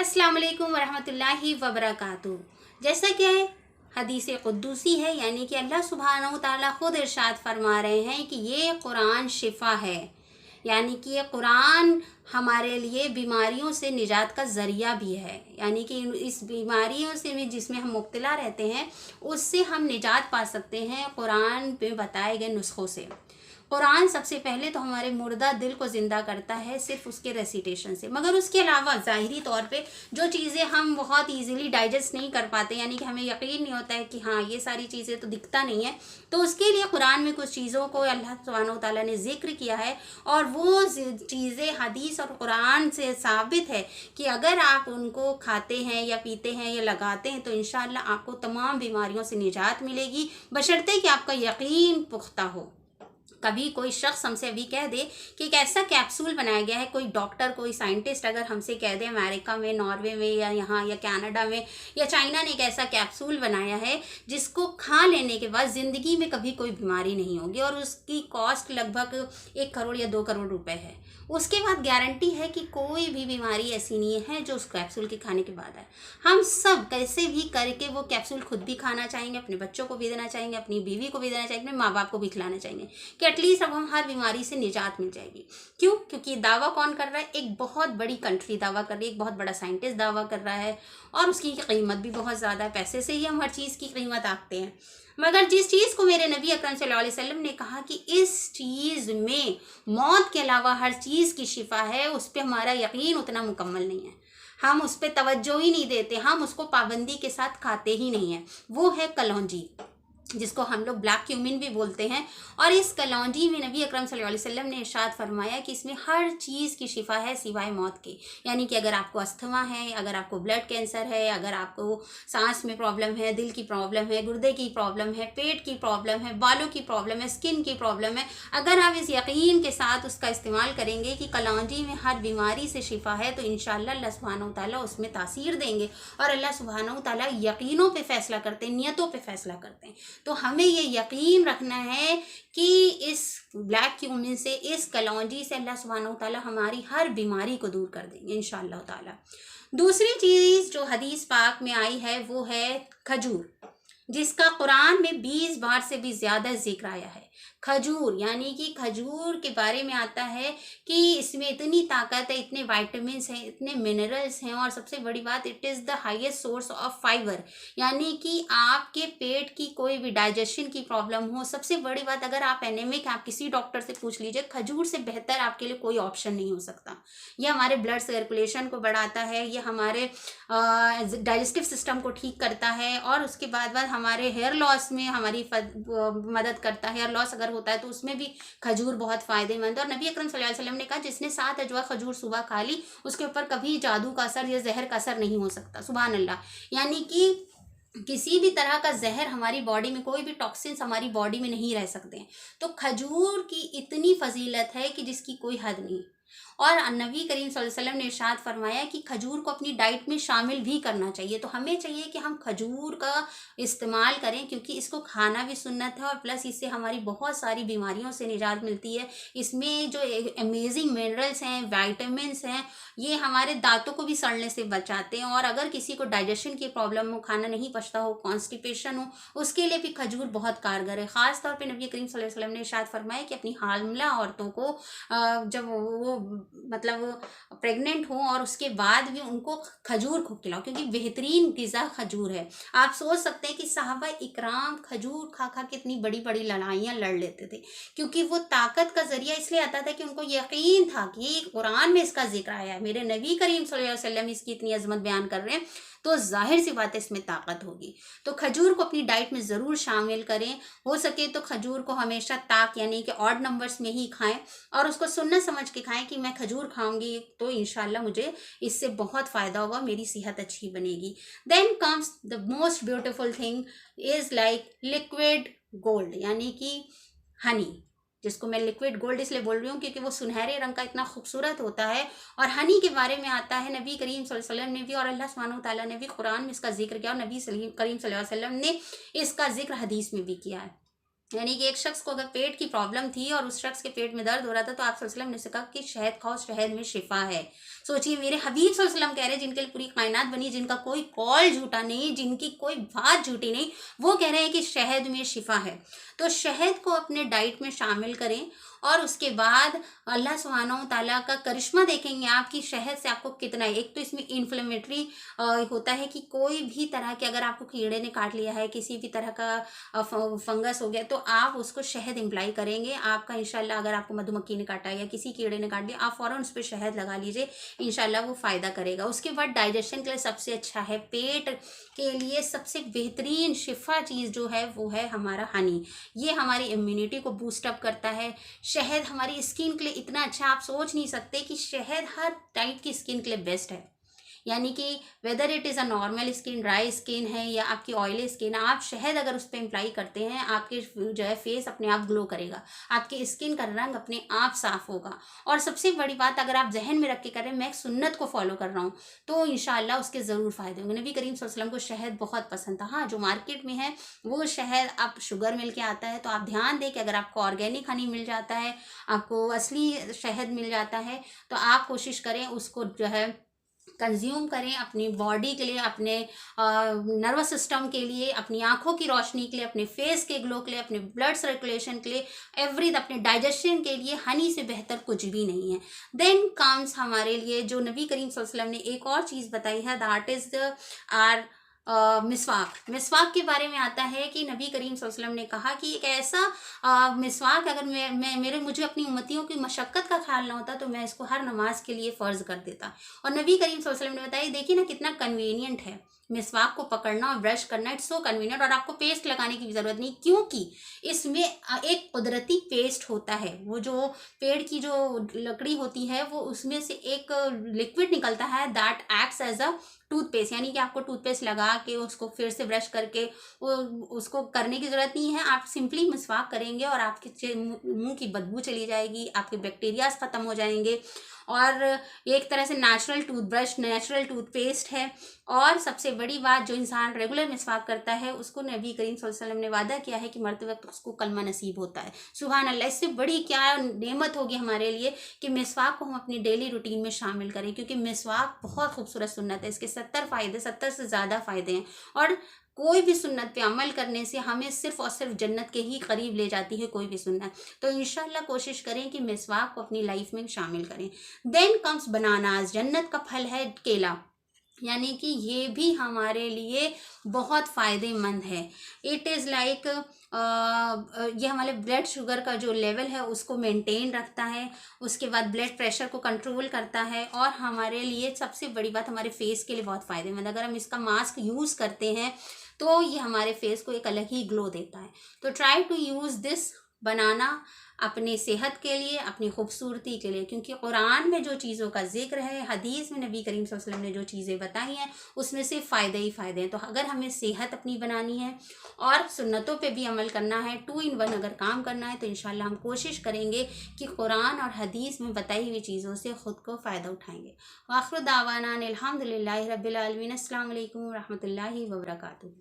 अस्सलाम वालेकुम वरहमतुल्लाहि वबरकातुहू। जैसा कि है हदीस कुद्दूसी है, यानी कि अल्लाह सुब्हानहू ताला खुद इरशाद फरमा रहे हैं कि ये कुरान शिफा है, यानी कि ये कुरान हमारे लिए बीमारियों से निजात का ज़रिया भी है। यानी कि इस बीमारियों से भी जिसमें हम मुब्तला रहते हैं उससे हम निजात पा सकते हैं कुरान में बताए गए नुस्खों से। कुरान सबसे पहले तो हमारे मुर्दा दिल को ज़िंदा करता है सिर्फ उसके रेसिटेशन से, मगर उसके अलावा ज़ाहिरी तौर पे जो चीज़ें हम बहुत इजीली डाइजेस्ट नहीं कर पाते, यानी कि हमें यकीन नहीं होता है कि हाँ ये सारी चीज़ें तो दिखता नहीं है, तो उसके लिए कुरान में कुछ चीज़ों को अल्लाह सुब्हानहू ताला ने ज़िक्र किया है। और वो चीज़ें हदीस और कुरान से साबित है कि अगर आप उनको खाते हैं या पीते हैं या लगाते हैं तो इंशाअल्लाह आपको तमाम बीमारियों से निजात मिलेगी, बशर्ते कि आपका यकीन पुख्ता हो। कभी कोई शख्स हमसे अभी कह दे कि एक ऐसा कैप्सूल बनाया गया है, कोई डॉक्टर कोई साइंटिस्ट अगर हमसे कह दे अमेरिका में, नॉर्वे में या यहाँ या कनाडा में या चाइना ने एक ऐसा कैप्सूल बनाया है जिसको खा लेने के बाद ज़िंदगी में कभी कोई बीमारी नहीं होगी और उसकी कॉस्ट लगभग 1 करोड़ या 2 करोड़ रुपए है, उसके बाद गारंटी है कि कोई भी बीमारी ऐसी नहीं है जो उस कैप्सूल के खाने के बाद है। हम सब कैसे भी करके वो कैप्सूल खुद भी खाना चाहेंगे, अपने बच्चों को भी देना चाहेंगे, अपनी बीवी को भी देना चाहेंगे, अपने माँ बाप को भी खिलाना चाहेंगे कि एटलीस्ट अब हम हर बीमारी से निजात मिल जाएगी। क्यों? क्योंकि दावा कौन कर रहा है? एक बहुत बड़ी कंट्री दावा कर रही है, एक बहुत बड़ा साइंटिस्ट दावा कर रहा है और उसकी कीमत भी बहुत ज़्यादा है। पैसे से ही हम हर चीज़ की कीमत आंकते हैं, मगर जिस चीज़ को मेरे नबी अकरम सल्लल्लाहु अलैहि वसल्लम ने कहा कि इस चीज़ में मौत के अलावा हर चीज़ की शिफा है, उस पर हमारा यकीन उतना मुकम्मल नहीं है, हम उस पर तवज्जो ही नहीं देते, हम उसको पाबंदी के साथ खाते ही नहीं हैं। वो है कलौंजी, जिसको हम लोग ब्लैक क्यूमिन भी बोलते हैं। और इस कलौंजी में नबी अकरम सल्लल्लाहु अलैहि वसल्लम ने इरशाद फरमाया कि इसमें हर चीज़ की शिफा है सिवाय मौत के। यानी कि अगर आपको अस्थमा है, अगर आपको ब्लड कैंसर है, अगर आपको सांस में प्रॉब्लम है, दिल की प्रॉब्लम है, गुर्दे की प्रॉब्लम है, पेट की प्रॉब्लम है, बालों की प्रॉब्लम है, स्किन की प्रॉब्लम है, अगर आप इस यकीन के साथ उसका इस्तेमाल करेंगे कि कलौंजी में हर बीमारी से शिफा है, तो इंशाअल्लाह अल्लाह सुब्हानहू ताला उसमें तासीर देंगे। और अल्लाह सुब्हानहू ताला यकीनों पे फैसला करते हैं, नियतों पे फैसला करते हैं। तो हमें ये यकीन रखना है कि इस ब्लैक क्यूमिन से, इस कलौंजी से अल्लाह सुब्हानहू ताला हमारी हर बीमारी को दूर कर देंगे इंशाअल्लाह ताला। दूसरी चीज़ जो हदीस पाक में आई है वो है खजूर, जिसका कुरान में 20 बार से भी ज़्यादा जिक्र आया है। खजूर, यानी कि खजूर के बारे में आता है कि इसमें इतनी ताकत है, इतने विटामिन्स हैं, इतने मिनरल्स हैं और सबसे बड़ी बात it is the highest source of fibre. यानी कि आपके पेट की कोई भी डाइजेशन की प्रॉब्लम हो, सबसे बड़ी बात अगर आप एनीमिक, आप किसी डॉक्टर से पूछ लीजिए, खजूर से बेहतर आपके लिए कोई ऑप्शन नहीं हो सकता। ये हमारे ब्लड सर्कुलेशन को बढ़ाता है, ये हमारे डाइजेस्टिव सिस्टम को ठीक करता है और उसके बाद हमारे हेयर लॉस में हमारी मदद करता है। हेयर लॉस अगर होता है तो उसमें भी खजूर बहुत फ़ायदेमंद है। और नबी अकरम सल्लल्लाहु अलैहि वसल्लम ने कहा जिसने 7 अजवा खजूर सुबह खा ली उसके ऊपर कभी जादू का असर या जहर का असर नहीं हो सकता। सुभान अल्लाह। यानी कि किसी भी तरह का जहर हमारी बॉडी में, कोई भी टॉक्सिन्स हमारी बॉडी में नहीं रह सकते हैं। तो खजूर की इतनी फजीलत है कि जिसकी कोई हद नहीं। और नबी करीम सल्लल्लाहु अलैहि वसल्लम ने इरशाद फरमाया कि खजूर को अपनी डाइट में शामिल भी करना चाहिए। तो हमें चाहिए कि हम खजूर का इस्तेमाल करें, क्योंकि इसको खाना भी सुन्नत है और प्लस इससे हमारी बहुत सारी बीमारियों से निजात मिलती है। इसमें जो अमेजिंग मिनरल्स हैं, विटामिन्स हैं, ये हमारे दांतों को भी सड़ने से बचाते हैं। और अगर किसी को डाइजेशन की प्रॉब्लम हो, खाना नहीं पचता हो, कॉन्स्टिपेशन हो, उसके लिए भी खजूर बहुत कारगर है। ख़ास तौर पे नबी करीम सल्लल्लाहु अलैहि वसल्लम ने इरशाद फरमाया कि अपनी हामिला औरतों को जब वो मतलब प्रेग्नेंट हो और उसके बाद भी उनको खजूर को खिलाओ, क्योंकि बेहतरीन ग़िज़ा खजूर है। आप सोच सकते हैं कि सहाबा इकराम खजूर खा खा के इतनी बड़ी बड़ी लड़ाइयाँ लड़ लेते थे, क्योंकि वो ताकत का ज़रिया इसलिए आता था कि उनको यकीन था कि कुरान में इसका जिक्र आया है, मेरे नबी करीम सल्लल्लाहु अलैहि वसल्लम इसकी इतनी अजमत बयान कर रहे हैं, तो जाहिर सी बात है इसमें ताकत होगी। तो खजूर को अपनी डाइट में ज़रूर शामिल करें। हो सके तो खजूर को हमेशा ताक यानी कि ऑड नंबर्स में ही खाएं और उसको सुन्नत समझ के खाएं कि मैं खजूर खाऊंगी तो इंशाल्लाह मुझे इससे बहुत फ़ायदा होगा, मेरी सेहत अच्छी बनेगी। Then comes the most beautiful thing is like liquid gold, यानी कि हनी, जिसको मैं लिक्विड गोल्ड इसलिए बोल रही हूँ क्योंकि वो सुनहरे रंग का इतना खूबसूरत होता है। और हनी के बारे में आता है नबी करीम सल्लल्लाहु अलैहि वसल्लम ने भी और अल्लाह सुब्हानहू तआला ने भी कुरान में इसका जिक्र किया और नबी करीम सल्लल्लाहु अलैहि वसल्लम ने इसका जिक्र हदीस में भी किया है। यानी कि एक शख्स को अगर पेट की प्रॉब्लम थी और उस शख्स के पेट में दर्द हो रहा था, तो आप सल्लल्लाहु अलैहि वसल्लम ने उसे कहा कि शहद खाओ, शहद में शिफा है। सोचिए, मेरे हबीब सल्लल्लाहु अलैहि वसल्लम कह रहे हैं, जिनके लिए पूरी कायनात बनी, जिनका कोई कौल झूठा नहीं, जिनकी कोई बात झूठी नहीं, वो कह रहे हैं कि शहद में शिफा है। तो शहद को अपने डाइट में शामिल करें और उसके बाद अल्लाह सुब्हानहू ताला का करिश्मा देखेंगे आप कि शहद से आपको कितना है। एक तो इसमें इन्फ्लेमेटरी होता है कि कोई भी तरह के, अगर आपको कीड़े ने काट लिया है, किसी भी तरह का फंगस हो गया, तो आप उसको शहद इम्प्लाई करेंगे, आपका इंशाल्लाह, अगर आपको मधुमक्खी ने काटा या किसी कीड़े ने काट लिया, आप फ़ौरन उस पर शहद लगा लीजिए, इंशाल्लाह वो फ़ायदा करेगा। उसके बाद डाइजेशन के लिए सबसे अच्छा है, पेट के लिए सबसे बेहतरीन शिफा चीज़ जो है वो है हमारा हनी। ये हमारी इम्यूनिटी को बूस्टअप करता है। शहद हमारी स्किन के लिए इतना अच्छा, आप सोच नहीं सकते कि शहद हर टाइप की स्किन के लिए बेस्ट है। यानी कि whether it is a normal skin, dry skin है या आपकी ऑयली स्किन, आप शहद अगर उस पर अप्लाई करते हैं, आपके जो है फेस अपने आप ग्लो करेगा, आपकी स्किन का रंग अपने आप साफ होगा। और सबसे बड़ी बात, अगर आप जहन में रख के करें मैं सुन्नत को फॉलो कर रहा हूँ, तो इंशाल्लाह उसके ज़रूर फ़ायदे होंगे। नबी करीम सल्लल्लाहु अलैहि वसल्लम को शहद बहुत पसंद था। हाँ, जो मार्केट में है वो शहद आप शुगर मिल के आता है, तो आप ध्यान दें कि अगर आपको ऑर्गेनिक हनी मिल जाता है, आपको असली शहद मिल जाता है, तो आप कोशिश करें उसको जो है कंज्यूम करें अपनी बॉडी के लिए, अपने नर्वस सिस्टम के लिए, अपनी आंखों की रोशनी के लिए, अपने फेस के ग्लो के लिए, अपने ब्लड सर्कुलेशन के लिए, अपने डाइजेशन के लिए हनी से बेहतर कुछ भी नहीं है। देन कम्स हमारे लिए जो नबी करीम सल्लल्लाहु अलैहि वसल्लम ने एक और चीज़ बताई है, दैट इज़ आर मिसवाक। मिसवाक के बारे में आता है कि नबी करीम सल्लल्लाहु अलैहि वसल्लम ने कहा कि एक ऐसा मिसवाक, अगर मैं मुझे अपनी उम्मतियों की मशक्क़त का ख्याल ना होता तो मैं इसको हर नमाज के लिए फ़र्ज़ कर देता। और नबी करीम सल्लल्लाहु अलैहि वसल्लम ने बताया, देखिए ना कितना कन्वीनियंट है मिसवाक को पकड़ना और ब्रश करना, इट्स सो कन्वीनियंट। और आपको पेस्ट लगाने की भी ज़रूरत नहीं, क्योंकि इसमें एक कुदरती पेस्ट होता है। वो जो पेड़ की जो लकड़ी होती है, वो उसमें से एक लिक्विड निकलता है, that acts as a toothpaste. यानी कि आपको टूथपेस्ट लगा के उसको फिर से ब्रश करके वो उसको करने की ज़रूरत नहीं है। आप सिंपली मिसवाक करेंगे और आपके मुंह की बदबू चली जाएगी, आपके बैक्टीरियाज ख़त्म हो जाएंगे। और एक तरह से नेचुरल टूथब्रश, नेचुरल टूथपेस्ट है। और सबसे बड़ी बात, जो इंसान रेगुलर मिसवाक करता है उसको नबी करीम सल्लल्लाहु अलैहि वसल्लम ने वादा किया है कि मरते वक्त उसको कलमा नसीब होता है। सुभान अल्लाह, इससे बड़ी क्या नेमत होगी हमारे लिए कि मिसवाक को हम अपनी डेली रूटीन में शामिल करें, क्योंकि मिसवाक बहुत खूबसूरत सुन्नत है। इसके 70 फ़ायदे, 70 से ज़्यादा फ़ायदे हैं। और कोई भी सुन्नत पे अमल करने से हमें सिर्फ और सिर्फ जन्नत के ही करीब ले जाती है कोई भी सुन्नत। तो इंशाल्लाह कोशिश करें कि मिसवाक को अपनी लाइफ में शामिल करें। देन कम्स बनानाज, जन्नत का फल है केला, यानी कि ये भी हमारे लिए बहुत फ़ायदेमंद है। इट इज़ लाइक ये हमारे ब्लड शुगर का जो लेवल है उसको मेंटेन रखता है, उसके बाद ब्लड प्रेशर को कंट्रोल करता है, और हमारे लिए सबसे बड़ी बात, हमारे फेस के लिए बहुत फ़ायदेमंद। अगर हम इसका मास्क यूज़ करते हैं तो ये हमारे फेस को एक अलग ही ग्लो देता है। तो try to use this banana अपनी सेहत के लिए, अपनी खूबसूरती के लिए, क्योंकि कुरान में जो चीज़ों का जिक्र है, हदीस में नबी करीम सल्लल्लाहु अलैहि वसल्लम ने जो चीज़ें बताई हैं, उसमें से फ़ायदे ही फ़ायदे हैं। तो अगर हमें सेहत अपनी बनानी है और सुन्नतों पे भी अमल करना है, 2 in 1 अगर काम करना है, तो इंशाल्लाह हम कोशिश करेंगे कि कुरान और हदीस में बताई हुई चीज़ों से ख़ुद को फ़ायदा उठाएंगे। आखिर दावाना अनिल हम्दुलिल्लाहि रब्बिल आलमीन। अस्सलामु अलैकुम व रहमतुल्लाहि व बरकातुहू।